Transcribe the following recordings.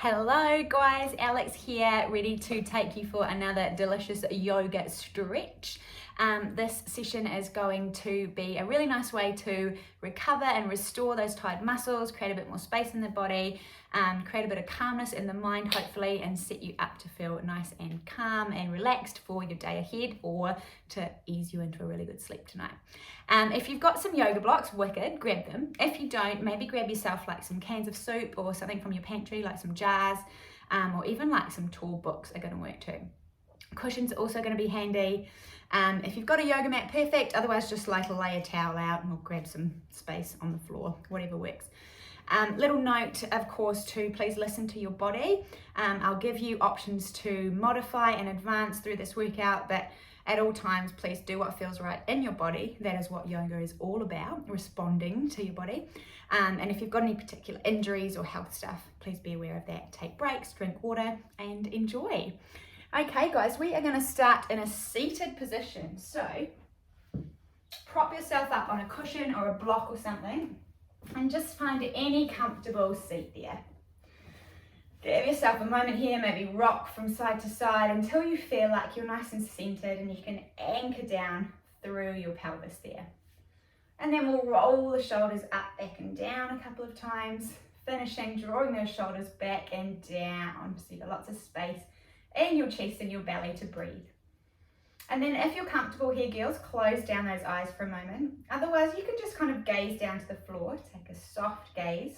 Hello guys, Alex here, ready to take you for another delicious yoga stretch. This session is going to be a really nice way to recover and restore those tired muscles, create a bit more space in the body, create a bit of calmness in the mind hopefully, and set you up to feel nice and calm and relaxed for your day ahead, or to ease you into a really good sleep tonight. If you've got some yoga blocks, wicked, grab them. If you don't, maybe grab yourself like some cans of soup or something from your pantry, like some jars, or even like some tall books are going to work too. Cushions are also going to be handy. If you've got a yoga mat, perfect. Otherwise, just like lay a towel out and we'll grab some space on the floor, whatever works. Little note, of course, to please listen to your body. I'll give you options to modify and advance through this workout, but at all times, please do what feels right in your body. That is what yoga is all about, responding to your body. And if you've got any particular injuries or health stuff, please be aware of that. Take breaks, drink water, and enjoy. Okay, guys, we are going to start in a seated position. So prop yourself up on a cushion or a block or something, and just find any comfortable seat there. Give yourself a moment here, maybe rock from side to side until you feel like you're nice and centered and you can anchor down through your pelvis there. And then we'll roll the shoulders up, back and down a couple of times, finishing drawing those shoulders back and down so you've got lots of space in your chest and your belly to breathe. And then if you're comfortable here, girls, close down those eyes for a moment. Otherwise, you can just kind of gaze down to the floor, take a soft gaze,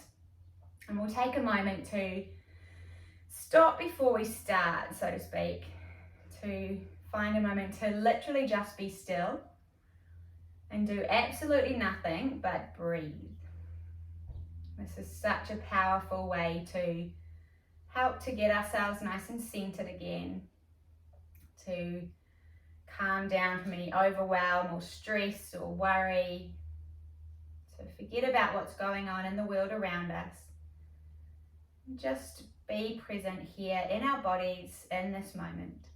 and we'll take a moment to stop before we start, so to speak, to find a moment to literally just be still and do absolutely nothing but breathe. This is such a powerful way to help to get ourselves nice and centered again, to calm down from any overwhelm or stress or worry, to forget about what's going on in the world around us. Just be present here in our bodies in this moment.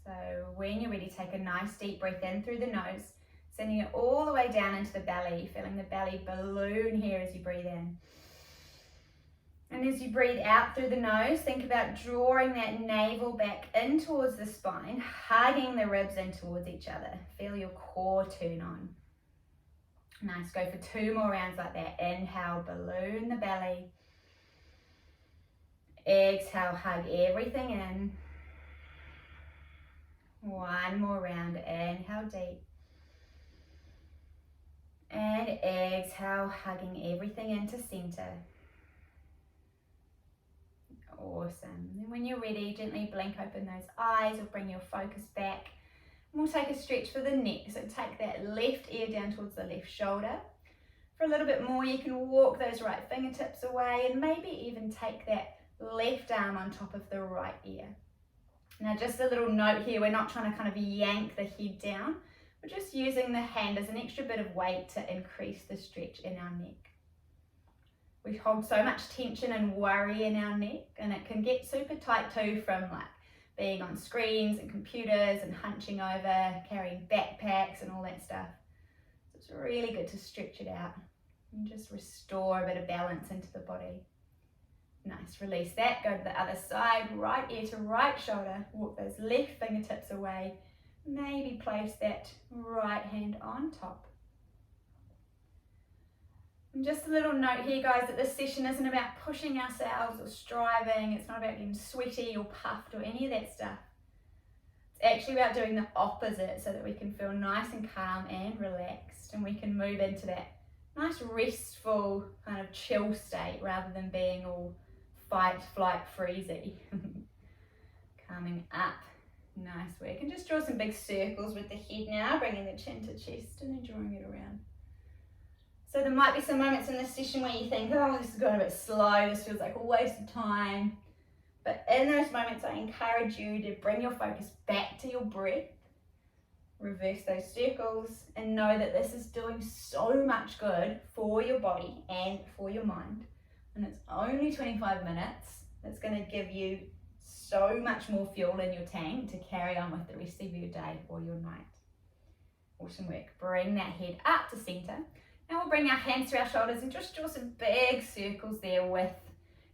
So when you're ready, take a nice deep breath in through the nose, sending it all the way down into the belly, feeling the belly balloon here as you breathe in. And as you breathe out through the nose, think about drawing that navel back in towards the spine, hugging the ribs in towards each other. Feel your core turn on. Nice, go for 2 more rounds like that. Inhale, balloon the belly. Exhale, hug everything in. 1 more round, inhale deep. And exhale, hugging everything into center. Awesome. And when you're ready, gently blink open those eyes or bring your focus back. And we'll take a stretch for the neck. So take that left ear down towards the left shoulder. For a little bit more, you can walk those right fingertips away and maybe even take that left arm on top of the right ear. Now just a little note here, we're not trying to kind of yank the head down. We're just using the hand as an extra bit of weight to increase the stretch in our neck. We hold so much tension and worry in our neck, and it can get super tight too from like being on screens and computers and hunching over, carrying backpacks and all that stuff. So it's really good to stretch it out and just restore a bit of balance into the body. Nice, release that, go to the other side, right ear to right shoulder, walk those left fingertips away, maybe place that right hand on top. And just a little note here, guys, that this session isn't about pushing ourselves or striving. It's not about getting sweaty or puffed or any of that stuff. It's actually about doing the opposite so that we can feel nice and calm and relaxed, and we can move into that nice restful kind of chill state rather than being all fight, flight, freezy. Coming up, nice work. And just draw some big circles with the head now, bringing the chin to chest and then drawing it around. So there might be some moments in this session where you think, oh, this is going a bit slow, this feels like a waste of time. But in those moments, I encourage you to bring your focus back to your breath, reverse those circles, and know that this is doing so much good for your body and for your mind. And it's only 25 minutes. That's going to give you so much more fuel in your tank to carry on with the rest of your day or your night. Awesome work. Bring that head up to center. Now we'll bring our hands to our shoulders and just draw some big circles there with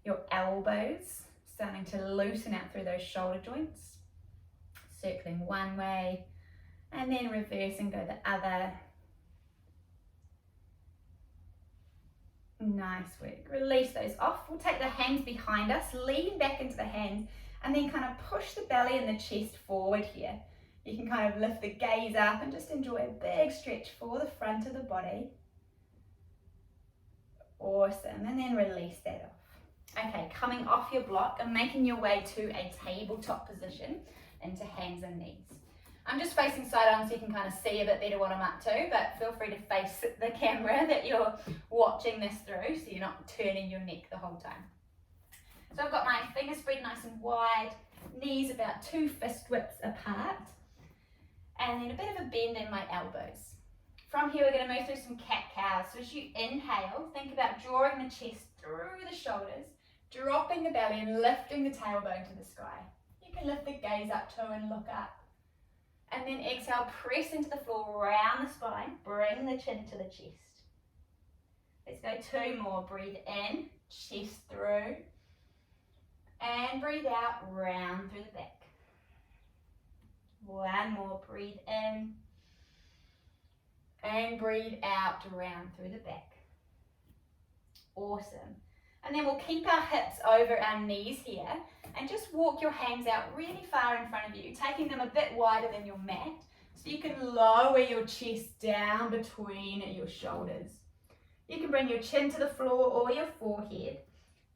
your elbows, starting to loosen out through those shoulder joints. Circling one way, and then reverse and go the other. Nice work. Release those off. We'll take the hands behind us, lean back into the hands, and then kind of push the belly and the chest forward here. You can kind of lift the gaze up and just enjoy a big stretch for the front of the body. Awesome. And then release that off. Okay, coming off your block and making your way to a tabletop position into hands and knees. I'm just facing side on so you can kind of see a bit better what I'm up to, but feel free to face the camera that you're watching this through so you're not turning your neck the whole time. So I've got my fingers spread nice and wide, knees about 2 fist widths apart, and then a bit of a bend in my elbows. From here we're going to move through some cat-cows. So as you inhale, think about drawing the chest through the shoulders, dropping the belly and lifting the tailbone to the sky. You can lift the gaze up too and look up. And then exhale, press into the floor, round the spine, bring the chin to the chest. Let's go 2 more. Breathe in, chest through, and breathe out, round through the back. 1 more. Breathe in, and breathe out, round through the back. Awesome. And then we'll keep our hips over our knees here and just walk your hands out really far in front of you, taking them a bit wider than your mat so you can lower your chest down between your shoulders. You can bring your chin to the floor or your forehead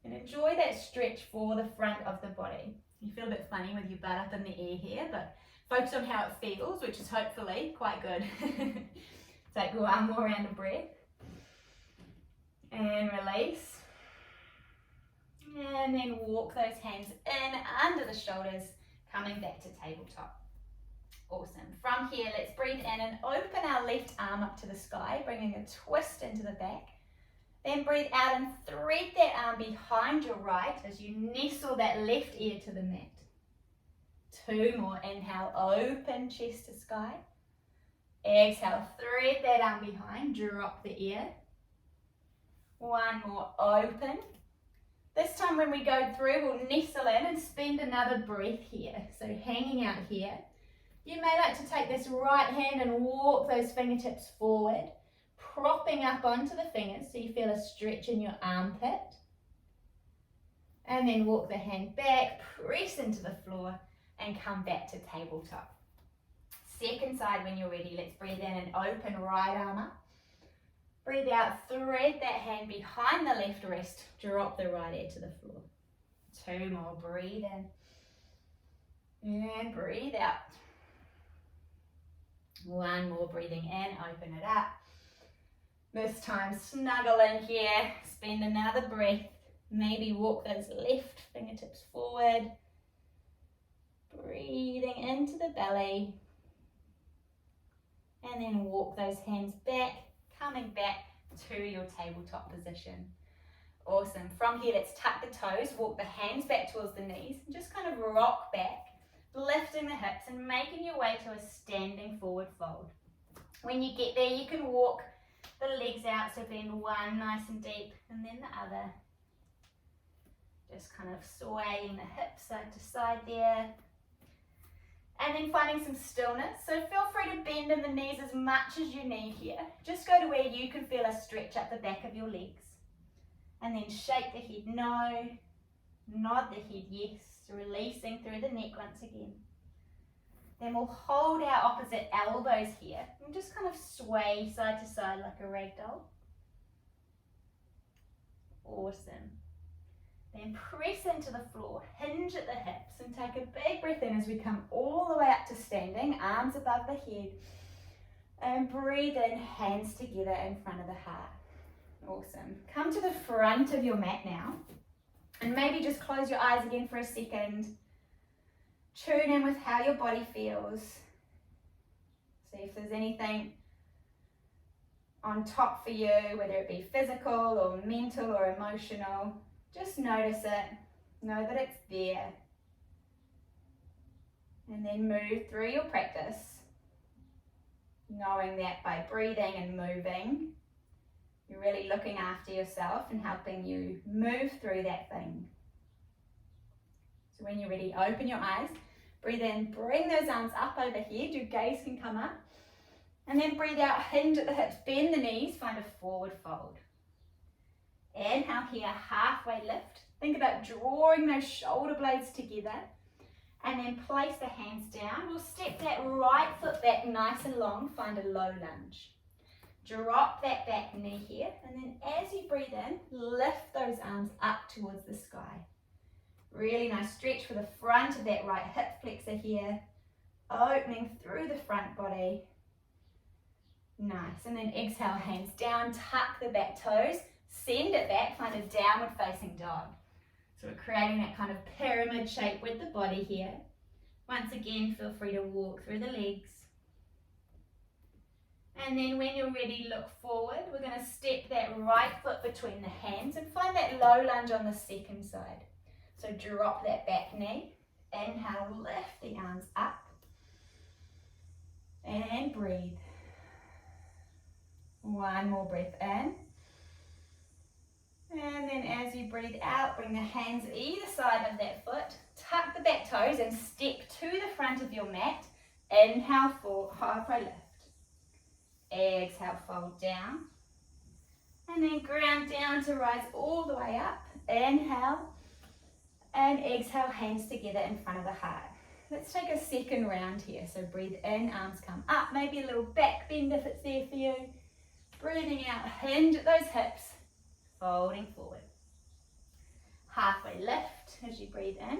and enjoy that stretch for the front of the body. You feel a bit funny with your butt up in the air here, but focus on how it feels, which is hopefully quite good. Take 1 more round of breath and release. And then walk those hands in under the shoulders, coming back to tabletop. Awesome. From here, let's breathe in and open our left arm up to the sky, bringing a twist into the back. Then breathe out and thread that arm behind your right as you nestle that left ear to the mat. 2 more. Inhale, open chest to sky. Exhale, thread that arm behind, drop the ear. 1 more, open. This time when we go through, we'll nestle in and spend another breath here. So hanging out here. You may like to take this right hand and walk those fingertips forward, propping up onto the fingers so you feel a stretch in your armpit. And then walk the hand back, press into the floor and come back to tabletop. Second side when you're ready, let's breathe in and open right arm up. Breathe out, thread that hand behind the left wrist, drop the right ear to the floor. 2 more, breathe in and breathe out. 1 more, breathing in, open it up. This time snuggle in here, spend another breath, maybe walk those left fingertips forward. Breathing into the belly. And then walk those hands back, coming back to your tabletop position. Awesome. From here, let's tuck the toes, walk the hands back towards the knees, and just kind of rock back, lifting the hips and making your way to a standing forward fold. When you get there, you can walk the legs out, so bend one nice and deep, and then the other. Just kind of swaying the hips side to side there. And then finding some stillness. So feel free to bend in the knees as much as you need here. Just go to where you can feel a stretch up the back of your legs. And then shake the head no, nod the head yes, releasing through the neck once again. Then we'll hold our opposite elbows here and just kind of sway side to side like a rag doll. Awesome. Then press into the floor, hinge at the hips and take a big breath in as we come all the way up to standing, arms above the head. And breathe in, hands together in front of the heart. Awesome. Come to the front of your mat now. And maybe just close your eyes again for a second. Tune in with how your body feels. See if there's anything on top for you, whether it be physical or mental or emotional. Just notice it. Know that it's there. And then move through your practice, knowing that by breathing and moving, You're really looking after yourself and helping you move through that thing. So when you're ready, open your eyes, breathe in, bring those arms up overhead, your gaze can come up, and then breathe out, hinge at the hips, bend the knees, find a forward fold. Inhale here, halfway lift. Think about drawing those shoulder blades together, and then place the hands down. We'll step that right foot back nice and long, find a low lunge. Drop that back knee here, and then as you breathe in, lift those arms up towards the sky. Really nice stretch for the front of that right hip flexor here, opening through the front body. Nice, and then exhale, hands down, tuck the back toes, send it back, find a downward facing dog. So we're creating that kind of pyramid shape with the body here. Once again, feel free to walk through the legs. And then when you're ready, look forward. We're going to step that right foot between the hands and find that low lunge on the second side. So drop that back knee. Inhale, lift the arms up. And breathe. One more breath in. And then as you breathe out, bring the hands either side of that foot. Tuck the back toes and step to the front of your mat. Inhale, forward, halfway lift. Exhale, fold down. And then ground down to rise all the way up. Inhale. And exhale, hands together in front of the heart. Let's take a second round here. So breathe in, arms come up. Maybe a little back bend if it's there for you. Breathing out, hinge at those hips. Folding forward. Halfway lift as you breathe in.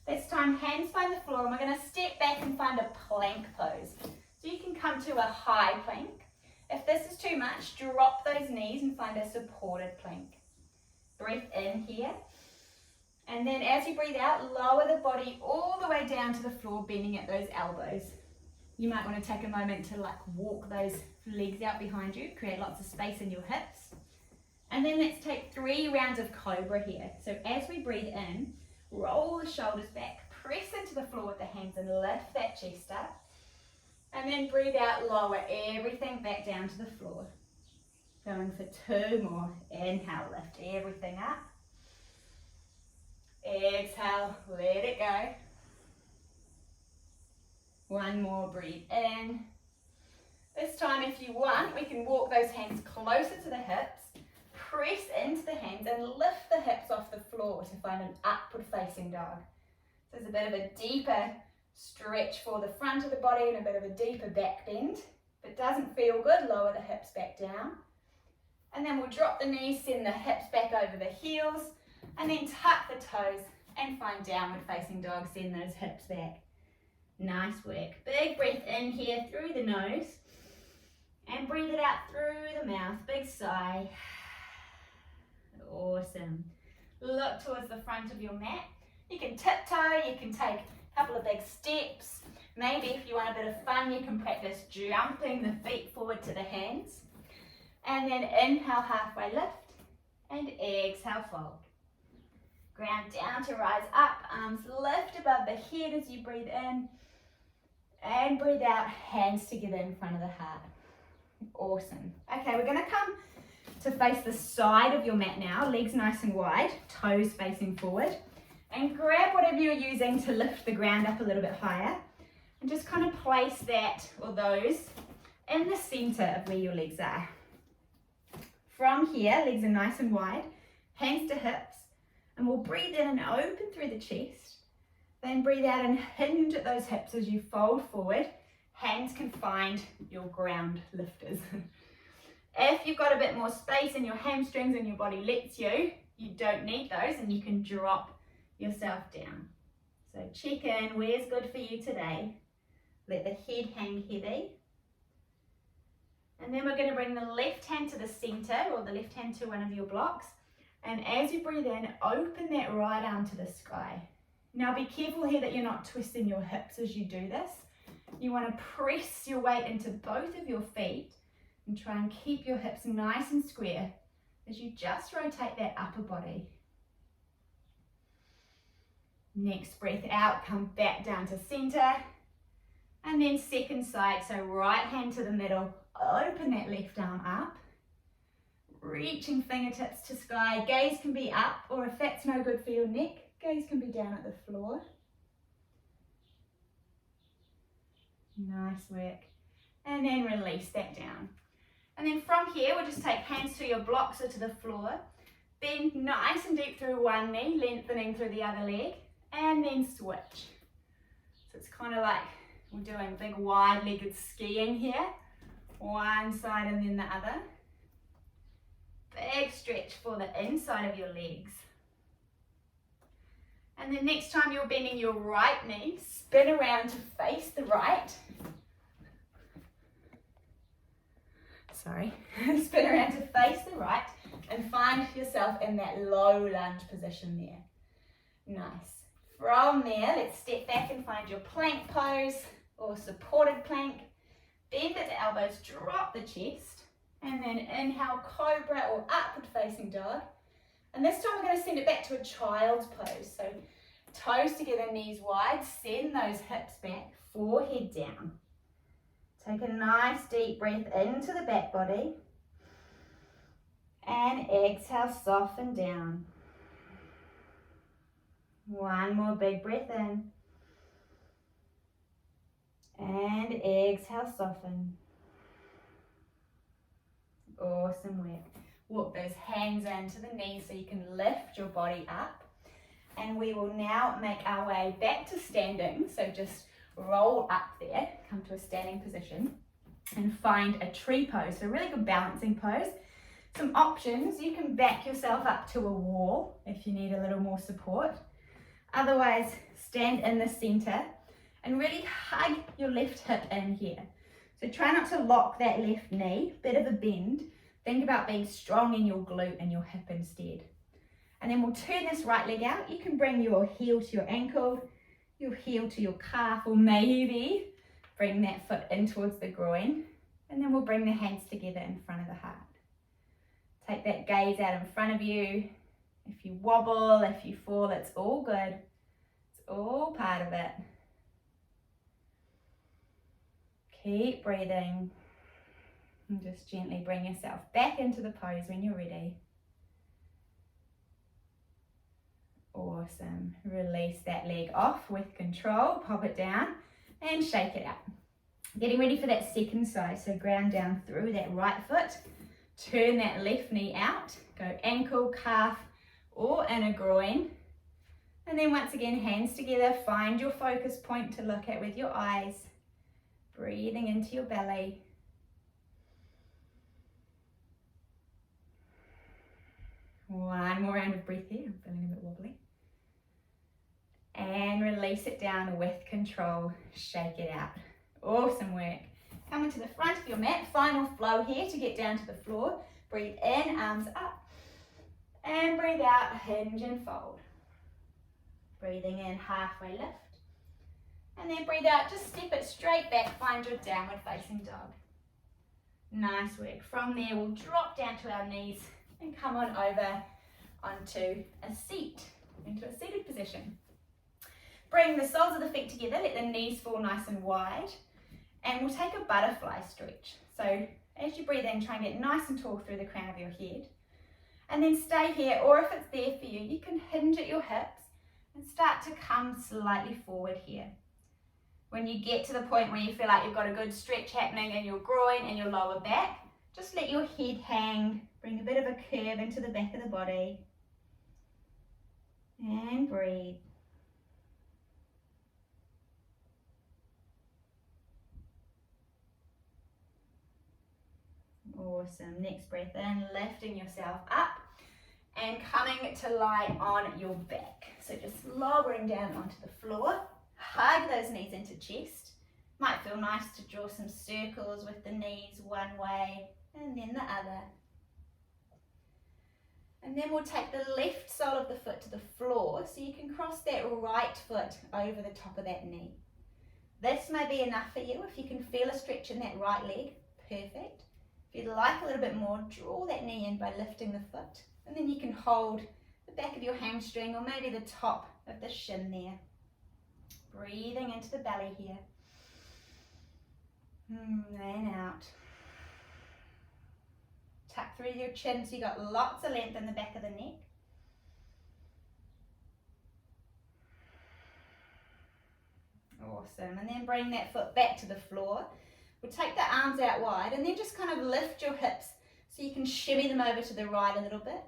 This time, hands find the floor, and we're going to step back and find a plank pose. So you can come to a high plank. If this is too much, drop those knees and find a supported plank. Breathe in here. And then as you breathe out, lower the body all the way down to the floor, bending at those elbows. You might want to take a moment to walk those legs out behind you, create lots of space in your hips. And then let's take 3 rounds of cobra here. So as we breathe in, roll the shoulders back, press into the floor with the hands and lift that chest up. And then breathe out, lower everything back down to the floor. Going for 2 more. Inhale, lift everything up. Exhale, let it go. 1 more, breathe in. This time, if you want, we can walk those hands closer to the hips, press into the hands and lift the hips off the floor to find an upward facing dog. So there's a bit of a deeper stretch for the front of the body and a bit of a deeper back bend. If it doesn't feel good, lower the hips back down. And then we'll drop the knees, send the hips back over the heels, and then tuck the toes and find downward facing dog, send those hips back. Nice work. Big breath in here through the nose and breathe it out through the mouth. Big sigh. Awesome. Look towards the front of your mat. You can tiptoe, you can take a couple of big steps. Maybe if you want a bit of fun, you can practice jumping the feet forward to the hands. And then inhale, halfway lift, and exhale, fold. Ground down to rise up, arms lift above the head as you breathe in. And breathe out, hands together in front of the heart. Awesome. Okay, we're going to come to face the side of your mat now, legs nice and wide, toes facing forward. And grab whatever you're using to lift the ground up a little bit higher. And just kind of place that, or those, in the center of where your legs are. From here, legs are nice and wide, hands to hips. And we'll breathe in and open through the chest. Then breathe out and hinge at those hips as you fold forward. Hands can find your ground lifters. If you've got a bit more space in your hamstrings and your body lets you, you don't need those and you can drop yourself down. So check in, where's good for you today? Let the head hang heavy. And then we're going to bring the left hand to the center, or the left hand to one of your blocks. And as you breathe in, open that right arm to the sky. Now be careful here that you're not twisting your hips as you do this. You want to press your weight into both of your feet and try and keep your hips nice and square as you just rotate that upper body. Next breath out, come back down to center. And then second side, so right hand to the middle, open that left arm up. reaching fingertips to sky. Gaze can be up, or if that's no good for your neck, gaze can be down at the floor. Nice work. And then release that down. And then from here, we'll just take hands to your blocks or to the floor. Bend nice and deep through one knee, lengthening through the other leg, and then switch. So it's kind of like we're doing big wide-legged skiing here. One side and then the other. Big stretch for the inside of your legs. And then next time you're bending your right knee, spin around to face the right. Sorry. Spin around to face the right and find yourself in that low lunge position there. Nice. From there, let's step back and find your plank pose or supported plank. Bend at the elbows, drop the chest, and then inhale, cobra or upward facing dog. And this time we're going to send it back to a child's pose. So toes together, knees wide, send those hips back, forehead down. Take a nice deep breath into the back body. And exhale, soften down. One more big breath in. And exhale, soften. Awesome work. Walk those hands into the knees so you can lift your body up. And we will now make our way back to standing. So just roll up there, come to a standing position, and find a tree pose. So a really good balancing pose. Some options, you can back yourself up to a wall if you need a little more support. Otherwise, stand in the center and really hug your left hip in here. So try not to lock that left knee, bit of a bend. Think about being strong in your glute and your hip instead. And then we'll turn this right leg out. You can bring your heel to your ankle, your heel to your calf, or maybe bring that foot in towards the groin. And then we'll bring the hands together in front of the heart. Take that gaze out in front of you. If you wobble, if you fall, it's all good. It's all part of it. Keep breathing. And just gently bring yourself back into the pose when you're ready. Awesome. Release that leg off with control. Pop it down and shake it out. Getting ready for that second side. So ground down through that right foot. Turn that left knee out. Go ankle, calf, or inner groin. And then once again, hands together. Find your focus point to look at with your eyes. Breathing into your belly. One more round of breath here. I'm feeling a bit wobbly. And release it down with control. Shake it out. Awesome work. Coming to the front of your mat. Final flow here to get down to the floor. Breathe in, arms up. And breathe out, hinge and fold. Breathing in, halfway lift. And then breathe out, just step it straight back. Find your downward facing dog. Nice work. From there, we'll drop down to our knees and come on over onto a seat, into a seated position. Bring the soles of the feet together, let the knees fall nice and wide, and we'll take a butterfly stretch. So as you breathe in, try and get nice and tall through the crown of your head, and then stay here, or if it's there for you, you can hinge at your hips and start to come slightly forward here. When you get to the point where you feel like you've got a good stretch happening in your groin and your lower back, just let your head hang, bring a bit of a curve into the back of the body, and breathe. Awesome. Next breath in, lifting yourself up and coming to lie on your back. So just lowering down onto the floor, hug those knees into chest. Might feel nice to draw some circles with the knees one way and then the other. And then we'll take the left sole of the foot to the floor so you can cross that right foot over the top of that knee. This may be enough for you. If you can feel a stretch in that right leg, perfect. If you'd like a little bit more, draw that knee in by lifting the foot, and then you can hold the back of your hamstring or maybe the top of the shin there. Breathing into the belly here. And out. tuck through your chin so you got lots of length in the back of the neck. Awesome, and then bring that foot back to the floor. We'll take the arms out wide and then just kind of lift your hips so you can shimmy them over to the right a little bit,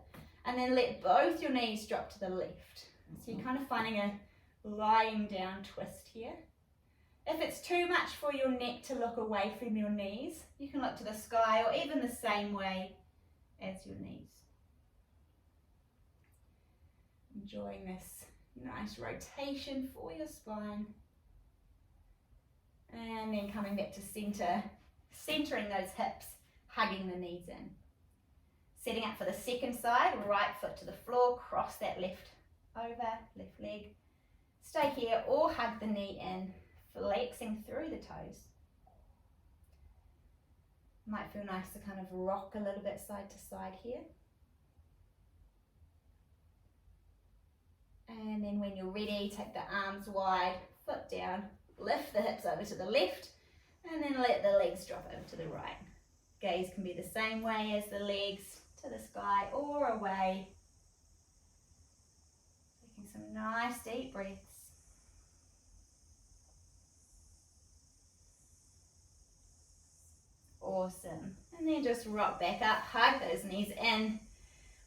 and then let both your knees drop to the left. So you're kind of finding a lying down twist here. If it's too much for your neck to look away from your knees, you can look to the sky or even the same way as your knees. Enjoying this nice rotation for your spine. And then coming back to center, centering those hips, hugging the knees in. Setting up for the second side, right foot to the floor, cross that left over, left leg. Stay here or hug the knee in, flexing through the toes. Might feel nice to kind of rock a little bit side to side here. And then when you're ready, take the arms wide, foot down, lift the hips over to the left, and then let the legs drop over to the right. Gaze can be the same way as the legs, to the sky or away. Taking some nice deep breaths. Awesome. And then just rock back up, hug those knees in.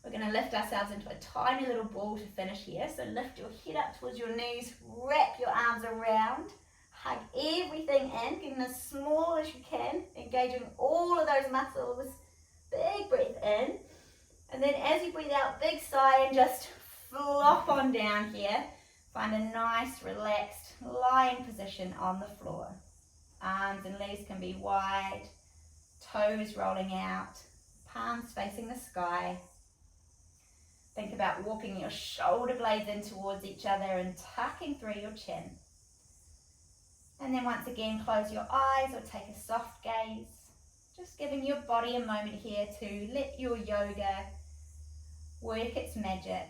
We're going to lift ourselves into a tiny little ball to finish here. So lift your head up towards your knees, wrap your arms around, hug everything in, getting as small as you can, engaging all of those muscles. Big breath in. And then as you breathe out, big sigh and just flop on down here. Find a nice, relaxed, lying position on the floor. Arms and legs can be wide, toes rolling out, palms facing the sky. Think about walking your shoulder blades in towards each other and tucking through your chin. And then once again, close your eyes or take a soft gaze. Just giving your body a moment here to let your yoga work its magic.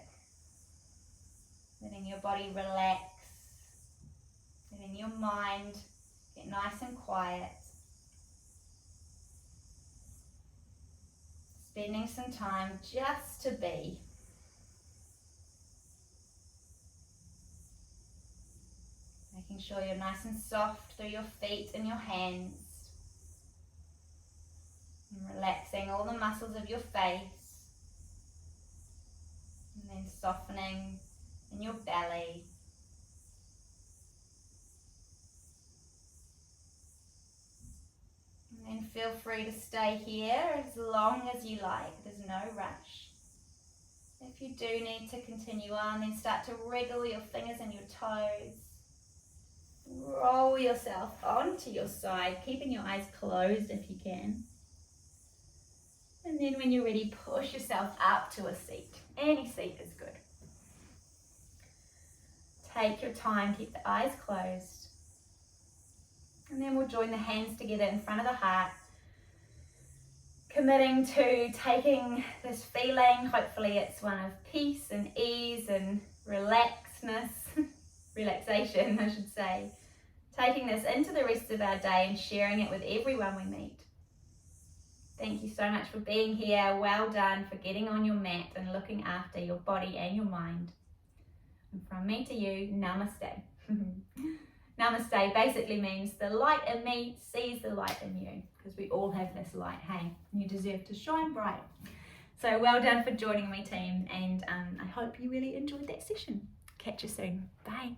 Letting your body relax. Letting your mind get nice and quiet. Spending some time just to be. Making sure you're nice and soft through your feet and your hands. And relaxing all the muscles of your face. And then softening in your belly. And then feel free to stay here as long as you like. There's no rush. If you do need to continue on, then start to wriggle your fingers and your toes. Roll yourself onto your side, keeping your eyes closed if you can. And then when you're ready, push yourself up to a seat. Any seat is good. Take your time, keep the eyes closed. And then we'll join the hands together in front of the heart. Committing to taking this feeling, hopefully it's one of peace and ease and relaxation, I should say. Taking this into the rest of our day and sharing it with everyone we meet. Thank you so much for being here. Well done for getting on your mat and looking after your body and your mind. And from me to you, namaste. Namaste basically means the light in me sees the light in you, because we all have this light, hey? You deserve to shine bright. So well done for joining me, team, and I hope you really enjoyed that session. Catch you soon. Bye.